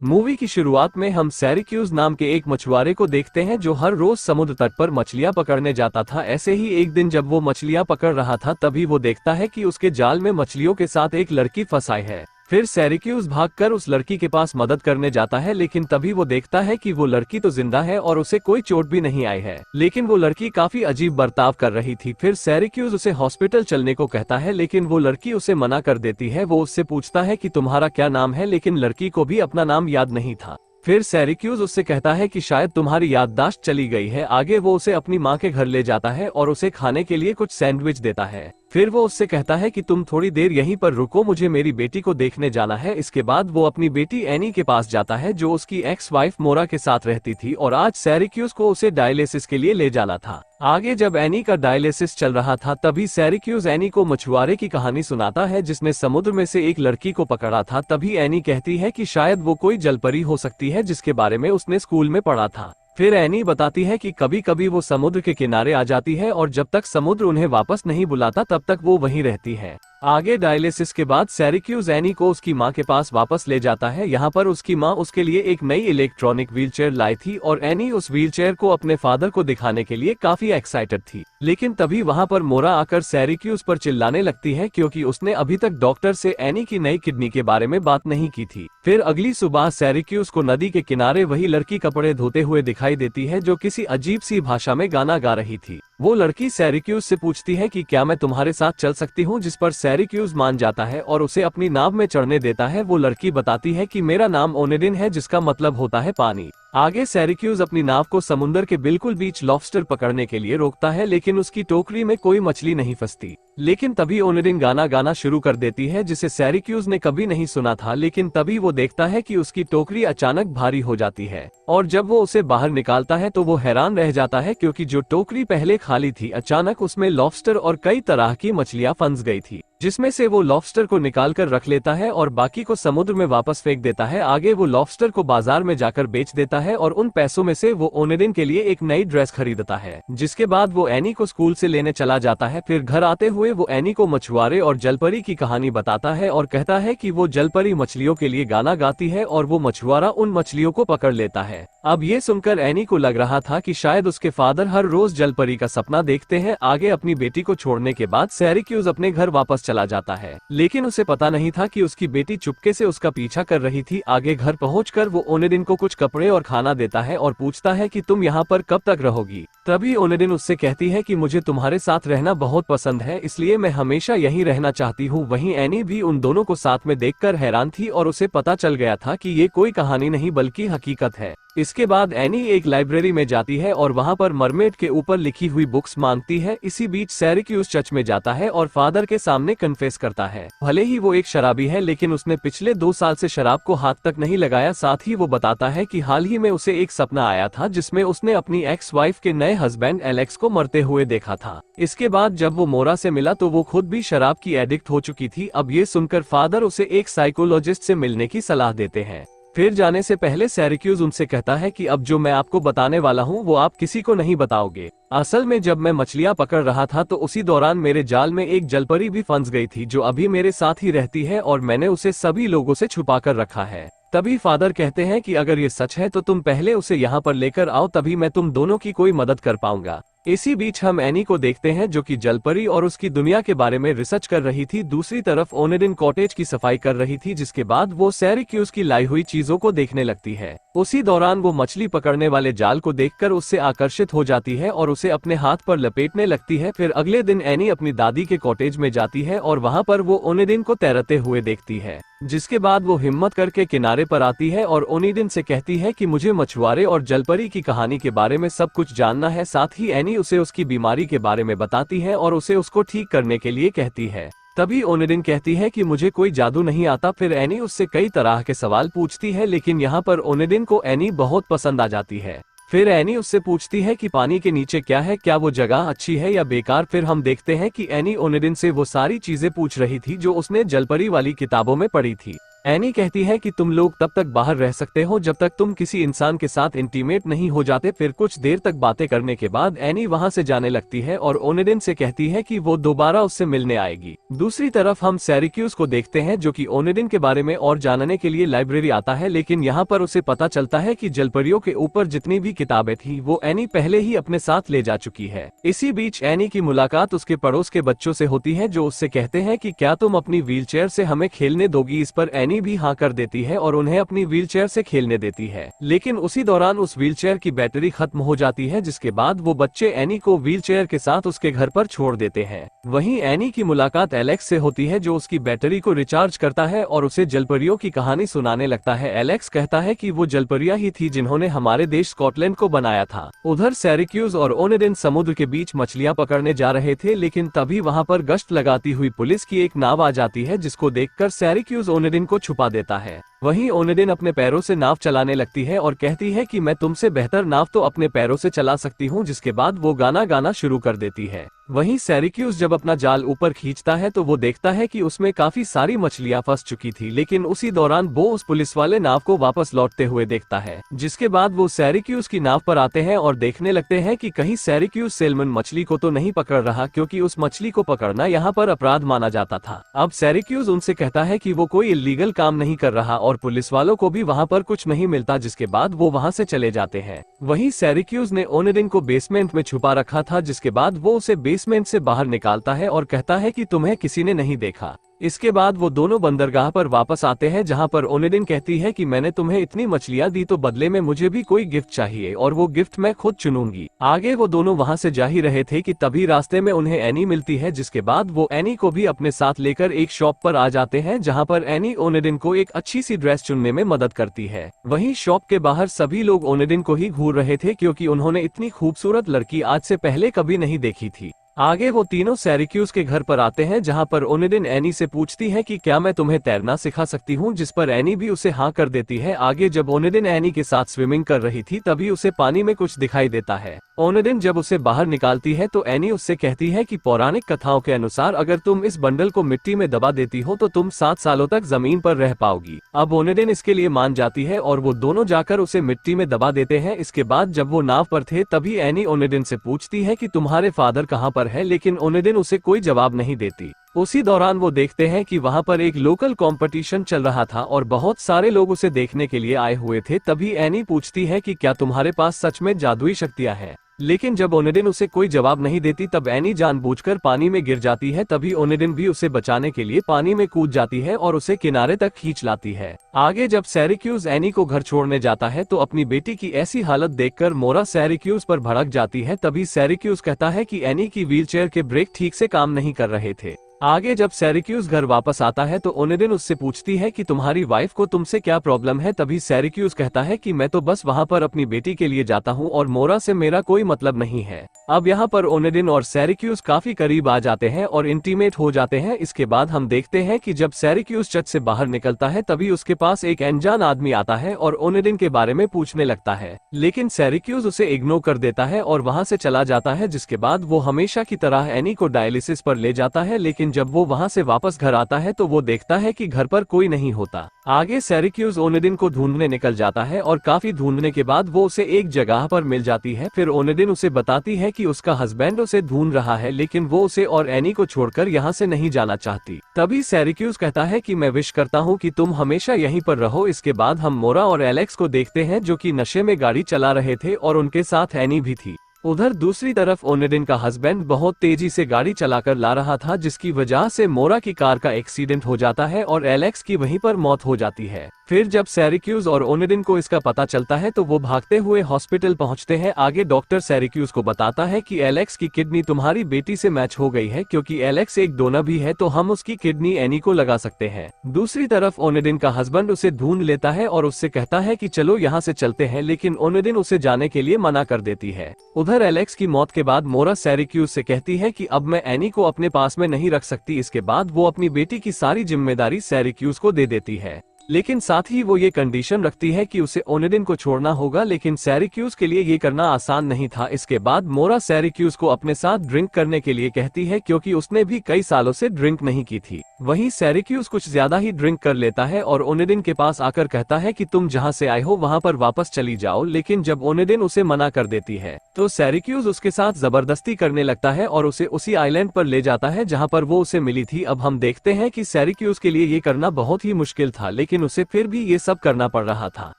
Movie की शुरुआत में हम सैरिक्यूज नाम के एक मछुआरे को देखते हैं जो हर रोज समुद्र तट पर मछलियां पकड़ने जाता था। ऐसे ही एक दिन जब वो मछलियां पकड़ रहा था तभी वो देखता है कि उसके जाल में मछलियों के साथ एक लड़की फंसाई है। फिर सैरिक्यूज भागकर उस लड़की के पास मदद करने जाता है, लेकिन तभी वो देखता है कि वो लड़की तो जिंदा है और उसे कोई चोट भी नहीं आई है, लेकिन वो लड़की काफी अजीब बर्ताव कर रही थी। फिर सैरिक्यूज उसे हॉस्पिटल चलने को कहता है, लेकिन वो लड़की उसे मना कर देती है। वो उससे पूछता है कि तुम्हारा क्या नाम है, लेकिन लड़की को भी अपना नाम याद नहीं था। फिर सैरिक्यूज उससे कहता है कि शायद तुम्हारी याददाश्त चली गई है। आगे वो उसे अपनी माँ के घर ले जाता है और उसे खाने के लिए कुछ सैंडविच देता है। फिर वो उससे कहता है कि तुम थोड़ी देर यहीं पर रुको, मुझे मेरी बेटी को देखने जाना है। इसके बाद वो अपनी बेटी एनी के पास जाता है जो उसकी एक्स वाइफ मोरा के साथ रहती थी, और आज सैरिक्यूज को उसे डायलिसिस के लिए ले जाना था। आगे जब एनी का डायलिसिस चल रहा था तभी सैरिक्यूज एनी को मछुआरे की कहानी सुनाता है जिसने समुद्र में से एक लड़की को पकड़ा था। तभी एनी कहती है कि शायद वो कोई जलपरी हो सकती है जिसके बारे में उसने स्कूल में पढ़ा था। फिर एनी बताती है कि कभी कभी वो समुद्र के किनारे आ जाती है और जब तक समुद्र उन्हें वापस नहीं बुलाता तब तक वो वहीं रहती है। आगे डायलिसिस के बाद सैरिक्यूज एनी को उसकी माँ के पास वापस ले जाता है। यहाँ पर उसकी माँ उसके लिए एक नई इलेक्ट्रॉनिक व्हीलचेयर लाई थी और एनी उस व्हीलचेयर को अपने फादर को दिखाने के लिए काफी एक्साइटेड थी। लेकिन तभी वहाँ पर मोरा आकर सैरिक्यूज पर चिल्लाने लगती है क्योंकि उसने अभी तक डॉक्टर से एनी की नई किडनी के बारे में बात नहीं की थी। फिर अगली सुबह सैरिक्यूज को नदी के किनारे वही लड़की कपड़े धोते हुए दिखाई देती है जो किसी अजीब सी भाषा में गाना गा रही थी। वो लड़की सैरिक्यूज से पूछती है कि क्या मैं तुम्हारे साथ चल सकती हूँ, जिस पर सैरिक्यूज मान जाता है और उसे अपनी नाव में चढ़ने देता है। वो लड़की बताती है कि मेरा नाम ओनेडिन है जिसका मतलब होता है पानी। आगे सैरिक्यूज अपनी नाव को समुद्र के बिल्कुल बीच लॉबस्टर पकड़ने के लिए रोकता है, लेकिन उसकी टोकरी में कोई मछली नहीं फंसती। लेकिन तभी ओनेडिन गाना गाना शुरू कर देती है जिसे सैरिक्यूज ने कभी नहीं सुना था। लेकिन तभी वो देखता है कि उसकी टोकरी अचानक भारी हो जाती है और जब वो उसे बाहर निकालता है तो वो हैरान रह जाता है क्योंकि जो टोकरी पहले खाली थी अचानक उसमें लॉबस्टर और कई तरह की मछलियां फंस गई थी, जिसमें से वो लॉबस्टर को निकाल कर रख लेता है और बाकी को समुद्र में वापस फेंक देता है। आगे वो लॉबस्टर को बाजार में जाकर बेच देता है और उन पैसों में से वो ओनेडिन के लिए एक नई ड्रेस खरीदता है, जिसके बाद वो एनी को स्कूल से लेने चला जाता है। फिर घर आते हुए वो एनी को मछुआरे और जलपरी की कहानी बताता है और कहता है कि वो जलपरी मछलियों के लिए गाना गाती है और वो मछुआरा उन मछलियों को पकड़ लेता है। अब ये सुनकर एनी को लग रहा था कि शायद उसके फादर हर रोज जलपरी का सपना देखते हैं। आगे अपनी बेटी को छोड़ने के बाद सैरिक्यूज अपने घर वापस चला जाता है, लेकिन उसे पता नहीं था कि उसकी बेटी चुपके से उसका पीछा कर रही थी। आगे घर पहुंचकर वो ओनेडिन को कुछ कपड़े और खाना देता है और पूछता है कि तुम यहाँ पर कब तक रहोगी। तभी ओनेडिन उससे कहती है कि मुझे तुम्हारे साथ रहना बहुत पसंद है, इसलिए मैं हमेशा यहीं रहना चाहती हूँ। वहीं एनी भी उन दोनों को साथ में देखकर हैरान थी और उसे पता चल गया था कि ये कोई कहानी नहीं बल्कि हकीकत है। इसके बाद एनी एक लाइब्रेरी में जाती है और वहाँ पर मरमेड के ऊपर लिखी हुई बुक्स मांगती है। इसी बीच सैरिक्यूज चर्च में जाता है और फादर के सामने कन्फेस करता है। भले ही वो एक शराबी है लेकिन उसने पिछले 2 साल से शराब को हाथ तक नहीं लगाया। साथ ही वो बताता है कि हाल ही में उसे एक सपना आया था जिसमें उसने अपनी एक्स वाइफ के नए हस्बैंड एलेक्स को मरते हुए देखा था। इसके बाद जब वो मोरा से मिला तो वो खुद भी शराब की एडिक्ट हो चुकी थी। अब ये सुनकर फादर उसे एक साइकोलॉजिस्ट से मिलने की सलाह देते हैं। फिर जाने से पहले सैरिक्यूज उनसे कहता है कि अब जो मैं आपको बताने वाला हूँ वो आप किसी को नहीं बताओगे। असल में जब मैं मछलियाँ पकड़ रहा था तो उसी दौरान मेरे जाल में एक जलपरी भी फंस गई थी जो अभी मेरे साथ ही रहती है और मैंने उसे सभी लोगों से छुपा कर रखा है। तभी फादर कहते हैं कि अगर ये सच है तो तुम पहले उसे यहाँ पर लेकर आओ, तभी मैं तुम दोनों की कोई मदद कर पाऊंगा। इसी बीच हम एनी को देखते हैं जो कि जलपरी और उसकी दुनिया के बारे में रिसर्च कर रही थी। दूसरी तरफ ओनेडिन कॉटेज की सफाई कर रही थी, जिसके बाद वो सैरिक्यूज की लाई हुई चीजों को देखने लगती है। उसी दौरान वो मछली पकड़ने वाले जाल को देखकर उससे आकर्षित हो जाती है और उसे अपने हाथ पर लपेटने लगती है। फिर अगले दिन एनी अपनी दादी के कॉटेज में जाती है और वहाँ पर वो ओनेडिन को तैरते हुए देखती है, जिसके बाद वो हिम्मत करके किनारे पर आती है और ओनेडिन से कहती है कि मुझे मछुआरे और जलपरी की कहानी के बारे में सब कुछ जानना है। साथ ही एनी उसे उसकी बीमारी के बारे में बताती है और उसे उसको ठीक करने के लिए कहती है। तभी ओनेडिन कहती है कि मुझे कोई जादू नहीं आता। फिर एनी उससे कई तरह के सवाल पूछती है, लेकिन यहाँ पर ओनेडिन को एनी बहुत पसंद आ जाती है। फिर एनी उससे पूछती है कि पानी के नीचे क्या है, क्या वो जगह अच्छी है या बेकार। फिर हम देखते हैं कि एनी ओनेडिन से वो सारी चीजें पूछ रही थी जो उसने जलपरी वाली किताबों में पढ़ी थी। एनी कहती है कि तुम लोग तब तक बाहर रह सकते हो जब तक तुम किसी इंसान के साथ इंटीमेट नहीं हो जाते। फिर कुछ देर तक बातें करने के बाद एनी वहां से जाने लगती है और ओनेडिन से कहती है कि वो दोबारा उससे मिलने आएगी। दूसरी तरफ हम सैरिक्यूज को देखते हैं जो कि ओनेडिन के बारे में और जानने के लिए लाइब्रेरी आता है, लेकिन यहाँ पर उसे पता चलता है कि जलपरियों के ऊपर जितनी भी किताबें थी वो एनी पहले ही अपने साथ ले जा चुकी है। इसी बीच एनी की मुलाकात उसके पड़ोस के बच्चों से होती है जो उससे कहते हैं कि क्या तुम अपनी व्हीलचेयर से हमें खेलने दोगी। इस पर एनी भी हाँ कर देती है और उन्हें अपनी व्हीलचेयर से खेलने देती है, लेकिन उसी दौरान उस व्हीलचेयर की बैटरी खत्म हो जाती है, जिसके बाद वो बच्चे एनी को व्हीलचेयर के साथ उसके घर पर छोड़ देते हैं। वहीं एनी की मुलाकात एलेक्स से होती है जो उसकी बैटरी को रिचार्ज करता है और उसे जलपरियों की कहानी सुनाने लगता है। एलेक्स कहता है कि वो जलपरियां ही थी जिन्होंने हमारे देश स्कॉटलैंड को बनाया था। उधर सैरिक्यूज और ओनेडिन समुद्र के बीच मछलियां पकड़ने जा रहे थे, लेकिन तभी वहां पर गश्त लगाती हुई पुलिस की एक नाव आ जाती है, जिसको देखकर सैरिक्यूज ओनेडिन को छुपा देता है। वहीं ओनेडिन अपने पैरों से नाव चलाने लगती है और कहती है कि मैं तुमसे बेहतर नाव तो अपने पैरों से चला सकती हूँ, जिसके बाद वो गाना गाना शुरू कर देती है। वहीं सैरिक्यूज जब अपना जाल ऊपर खींचता है तो वो देखता है कि उसमें काफी सारी मछलियां फंस चुकी थी, लेकिन उसी दौरान वो उस पुलिस वाले नाव को वापस लौटते हुए देखता है, जिसके बाद वो सैरिक्यूज की नाव पर आते हैं और देखने लगते हैं कि कहीं सैरिक्यूज सैल्मन मछली को तो नहीं पकड़ रहा, क्योंकि उस मछली को पकड़ना यहाँ पर अपराध माना जाता था। अब सैरिक्यूज उनसे कहता है कि वो कोई इल्लीगल काम नहीं कर रहा और पुलिस वालों को भी वहाँ पर कुछ नहीं मिलता, जिसके बाद वो वहाँ से चले जाते हैं। वहीं सैरिक्यूज ने ओनेडिन को बेसमेंट में छुपा रखा था, जिसके बाद वो उसे बेसमेंट से बाहर निकालता है और कहता है कि तुम्हें किसी ने नहीं देखा। इसके बाद वो दोनों बंदरगाह पर वापस आते हैं, जहां पर ओनेडिन कहती है कि मैंने तुम्हें इतनी मछलियां दी तो बदले में मुझे भी कोई गिफ्ट चाहिए और वो गिफ्ट मैं खुद चुनूंगी। आगे वो दोनों वहां से जा ही रहे थे कि तभी रास्ते में उन्हें एनी मिलती है, जिसके बाद वो एनी को भी अपने साथ लेकर एक शॉप पर आ जाते हैं, जहां पर एनी ओनेडिन को एक अच्छी सी ड्रेस चुनने में मदद करती है। वहीं शॉप के बाहर सभी लोग ओनेडिन को ही घूर रहे थे, क्योंकि उन्होंने इतनी खूबसूरत लड़की आज से पहले कभी नहीं देखी थी। आगे वो तीनों सैरिक्यूज के घर पर आते हैं, जहां पर ओनेडिन एनी से पूछती है कि क्या मैं तुम्हें तैरना सिखा सकती हूं, जिस पर एनी भी उसे हाँ कर देती है। आगे जब ओनेडिन एनी के साथ स्विमिंग कर रही थी तभी उसे पानी में कुछ दिखाई देता है। ओनेडिन जब उसे बाहर निकालती है तो एनी उससे कहती है कि पौराणिक कथाओं के अनुसार अगर तुम इस बंडल को मिट्टी में दबा देती हो तो तुम 7 सालों तक जमीन पर रह पाओगी। अब ओनेडिन इसके लिए मान जाती है और वो दोनों जाकर उसे मिट्टी में दबा देते हैं। इसके बाद जब वो नाव पर थे तभी एनी ओनेडिन से पूछती है कि तुम्हारे फादर कहाँ पर है, लेकिन ओनेडिन उसे कोई जवाब नहीं देती। उसी दौरान वो देखते हैं कि वहाँ पर एक लोकल कंपटीशन चल रहा था और बहुत सारे लोग उसे देखने के लिए आए हुए थे। तभी एनी पूछती है कि क्या तुम्हारे पास सच में जादुई शक्तियाँ हैं, लेकिन जब ओनेडिन उसे कोई जवाब नहीं देती तब एनी जानबूझकर पानी में गिर जाती है। तभी ओनेडिन भी उसे बचाने के लिए पानी में कूद जाती है और उसे किनारे तक खींच लाती है। आगे जब सैरिक्यूज एनी को घर छोड़ने जाता है तो अपनी बेटी की ऐसी हालत देखकर मोरा सैरिक्यूज पर भड़क जाती है। तभी सैरिक्यूज कहता है कि एनी की व्हीलचेयर के ब्रेक ठीक से काम नहीं कर रहे थे। आगे जब सैरिक्यूज घर वापस आता है तो ओनेडिन उससे पूछती है कि तुम्हारी वाइफ को तुमसे क्या प्रॉब्लम है। तभी सैरिक्यूज कहता है कि मैं तो बस वहाँ पर अपनी बेटी के लिए जाता हूँ और मोरा से मेरा कोई मतलब नहीं है। अब यहाँ पर ओनेडिन और सैरिक्यूज काफी करीब आ जाते हैं और इंटीमेट हो जाते हैं। इसके बाद हम देखते हैं कि जब सैरिक्यूज चर्च से बाहर निकलता है तभी उसके पास एक अनजान आदमी आता है और ओनेडिन के बारे में पूछने लगता है, लेकिन सैरिक्यूज उसे इग्नोर कर देता है और वहाँ से चला जाता है। जिसके बाद वो हमेशा की तरह एनी को डायलिसिस पर ले जाता है, लेकिन जब वो वहाँ से वापस घर आता है तो वो देखता है कि घर पर कोई नहीं होता। आगे सैरिक्यूज ओनेडिन को ढूंढने निकल जाता है और काफी ढूंढने के बाद वो उसे एक जगह पर मिल जाती है। फिर ओनेडिन उसे बताती है कि उसका हस्बैंड उसे ढूंढ रहा है, लेकिन वो उसे और एनी को छोड़कर यहाँ से नहीं जाना चाहती। तभी सैरिक्यूज कहता है कि मैं विश करता हूँ कि तुम हमेशा यहीं पर रहो। इसके बाद हम मोरा और एलेक्स को देखते हैं जो कि नशे में गाड़ी चला रहे थे और उनके साथ एनी भी थी। उधर दूसरी तरफ ओनेडिन का हस्बैंड बहुत तेजी से गाड़ी चलाकर ला रहा था, जिसकी वजह से मोरा की कार का एक्सीडेंट हो जाता है और एलेक्स की वहीं पर मौत हो जाती है। फिर जब सैरिक्यूज और ओनेडिन को इसका पता चलता है तो वो भागते हुए हॉस्पिटल पहुंचते हैं। आगे डॉक्टर सैरिक्यूज को बताता है कि एलेक्स की किडनी तुम्हारी बेटी से मैच हो गई है, क्योंकि एलेक्स एक डोनर भी है तो हम उसकी किडनी एनी को लगा सकते हैं। दूसरी तरफ ओनेडिन का हस्बैंड उसे ढूंढ लेता है और उससे कहता है कि चलो यहाँ से चलते हैं, लेकिन ओनेडिन उसे जाने के लिए मना कर देती है। उधर एलेक्स की मौत के बाद मोरा सैरिक्यूज से कहती है कि अब मैं एनी को अपने पास में नहीं रख सकती। इसके बाद वो अपनी बेटी की सारी जिम्मेदारी सैरिक्यूज को दे देती है, लेकिन साथ ही वो ये कंडीशन रखती है कि उसे ओनेडिन को छोड़ना होगा, लेकिन सैरिक्यूज के लिए ये करना आसान नहीं था। इसके बाद मोरा सैरिक्यूज को अपने साथ ड्रिंक करने के लिए कहती है, क्योंकि उसने भी कई सालों से ड्रिंक नहीं की थी। वहीं सिराक्यूस कुछ ज्यादा ही ड्रिंक कर लेता है और ओनेडिन के पास आकर कहता है कि तुम जहां से आए हो वहां पर वापस चली जाओ, लेकिन जब ओनेडिन उसे मना कर देती है तो सिराक्यूस उसके साथ जबरदस्ती करने लगता है और उसे उसी आइलैंड पर ले जाता है जहां पर वो उसे मिली थी। अब हम देखते हैं कि सिराक्यूस के लिए ये करना बहुत ही मुश्किल था, लेकिन उसे फिर भी ये सब करना पड़ रहा था,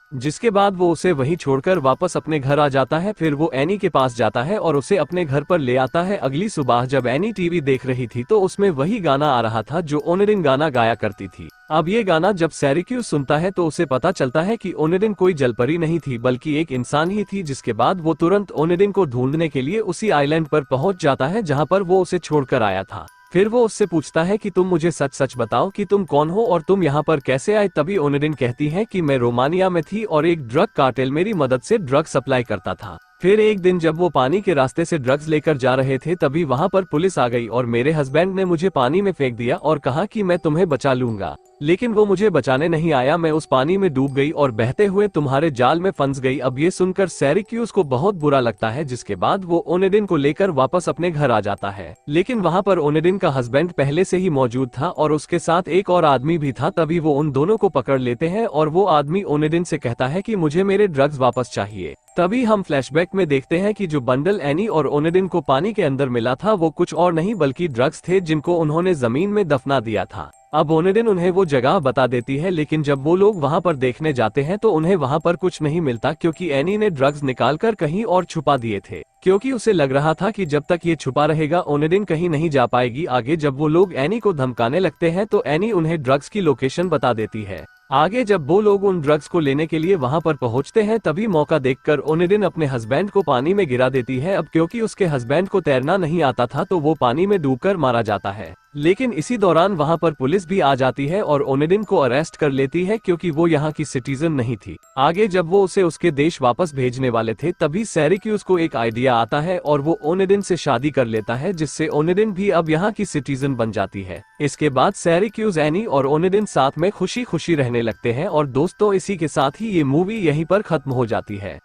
जिसके बाद वो उसे वहीं छोड़कर वापस अपने घर आ जाता है। फिर वो एनी के पास जाता है और उसे अपने घर पर ले आता है। अगली सुबह जब एनी टीवी देख रही थी तो उसमें वही गाना आ रहा था जो ओनेडिन गाना गाया करती थी। अब ये गाना जब सिराक्यूस सुनता है तो उसे पता चलता है कि ओनेडिन कोई जलपरी नहीं थी बल्कि एक इंसान ही थी, जिसके बाद वो तुरंत ओनेडिन को ढूंढने के लिए उसी आइलैंड पर पहुंच जाता है जहां पर वो उसे छोड़कर आया था। फिर वो उससे पूछता है कि तुम मुझे सच सच बताओ कि तुम कौन हो और तुम यहाँ पर कैसे आए। तभी ओनेडिन कहती है कि मैं रोमानिया में थी और एक ड्रग कार्टेल मेरी मदद से ड्रग सप्लाई करता था। फिर एक दिन जब वो पानी के रास्ते से ड्रग्स लेकर जा रहे थे तभी वहां पर पुलिस आ गई और मेरे हस्बैंड ने मुझे पानी में फेंक दिया और कहा कि मैं तुम्हें बचा लूंगा, लेकिन वो मुझे बचाने नहीं आया। मैं उस पानी में डूब गई और बहते हुए तुम्हारे जाल में फंस गई। अब ये सुनकर सिराक्यूस को बहुत बुरा लगता है, जिसके बाद वो ओनेडिन को लेकर वापस अपने घर आ जाता है, लेकिन वहां पर ओनेडिन का हस्बैंड पहले से ही मौजूद था और उसके साथ एक और आदमी भी था। तभी वो उन दोनों को पकड़ लेते हैं और वो आदमी ओनेडिन से कहता है कि मुझे मेरे ड्रग्स वापस चाहिए। तभी हम फ्लैशबैक में देखते हैं कि जो बंडल एनी और ओनेडिन को पानी के अंदर मिला था वो कुछ और नहीं बल्कि ड्रग्स थे जिनको उन्होंने जमीन में दफना दिया था। अब ओनेडिन उन्हें वो जगह बता देती है, लेकिन जब वो लोग वहां पर देखने जाते हैं तो उन्हें वहां पर कुछ नहीं मिलता, क्योंकि एनी ने ड्रग्स निकालकर कहीं और छुपा दिए थे, क्योंकि उसे लग रहा था कि जब तक ये छुपा रहेगा ओनेडिन कहीं नहीं जा पाएगी। आगे जब वो लोग एनी को धमकाने लगते हैं तो एनी उन्हें ड्रग्स की लोकेशन बता देती है। आगे जब वो लोग उन ड्रग्स को लेने के लिए वहां पर पहुंचते हैं तभी मौका देखकर ओनेडिन अपने हस्बैंड को पानी में गिरा देती है। अब क्योंकि उसके हस्बैंड को तैरना नहीं आता था तो वो पानी में डूबकर मारा जाता है, लेकिन इसी दौरान वहां पर पुलिस भी आ जाती है और ओनेडिन को अरेस्ट कर लेती है क्योंकि वो यहाँ की सिटीजन नहीं थी। आगे जब वो उसे उसके देश वापस भेजने वाले थे तभी सिराक्यूस को एक आइडिया आता है और वो ओनेडिन से शादी कर लेता है, जिससे ओनेडिन भी अब यहाँ की सिटीजन बन जाती है। इसके बाद सिराक्यूस, एनी और ओनेडिन साथ में खुशी खुशी रहने लगते हैं। और दोस्तों, इसी के साथ ही ये मूवी यहीं पर खत्म हो जाती है।